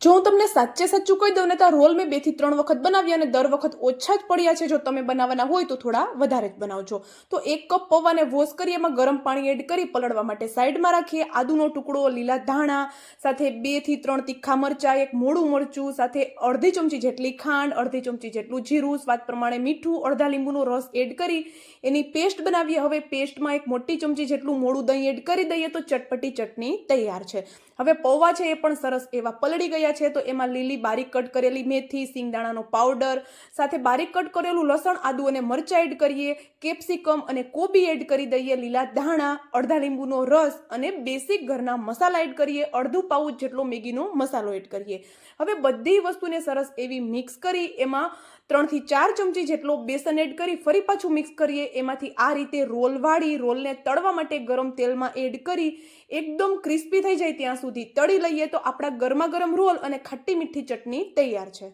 જો હું તમને સાચે સાચું કહી દઉં ને તો આ રોલ મેં 2 થી 3 વખત બનાવ્યા અને દર વખત ઓછા જ પડ્યા છે. જો તમે બનાવવાના હોય તો થોડા વધારે જ બનાવજો. તો 1 કપ પૌવાને વોશ કરી એમાં ગરમ પાણી એડ કરી પલળવા માટે સાઈડમાં રાખીએ. આદુનો ટુકડો, લીલા ધાણા, સાથે 2 થી 3 તીખા મરચાં, એક મોડું મરચું, સાથે અડધી ચમચી જેટલી ખાંડ, અડધી ચમચી જેટલું જીરું, સ્વાદ પ્રમાણે મીઠું, અડધા લીંબુનો રસ એડ કરી એની પેસ્ટ બનાવીએ. હવે પેસ્ટમાં એક મોટી ચમચી જેટલું મોડું દહીં એડ કરી દઈએ તો ચટપટી ચટણી તૈયાર છે. હવે પૌવા છે એ પણ સરસ એવા પલળી ગયા છે. તો એમાં લીલી બારીક કટ કરેલી મેથી, સિંગદાણાનો પાવડર, સાથે બારીક કટ કરેલું લસણ, આદુ અને મરચાં એડ કરીએ. કેપ્સિકમ અને કોબી એડ કરી દઈએ. લીલા ધાણા, અડધા લીંબુનો રસ અને બેસિક ઘરના મસાલા એડ કરીએ. અડધું પાઉચ જેટલો મેગીનો મસાલો એડ કરીએ. હવે બધી વસ્તુને સરસ એવી મિક્સ કરી એમાં 3 થી 4 ચમચી જેટલો બેસન એડ કરી ફરી પાછું મિક્સ કરીએ. એમાંથી આ રીતે રોલ વાળી રોલને તળવા માટે ગરમ તેલમાં એડ કરી એકદમ ક્રિસ્પી થઈ જાય ત્યાં સુધી તળી લઈએ તો આપણા ગરમા ગરમ રોલ અને ખટ્ટી મીઠી ચટણી તૈયાર છે.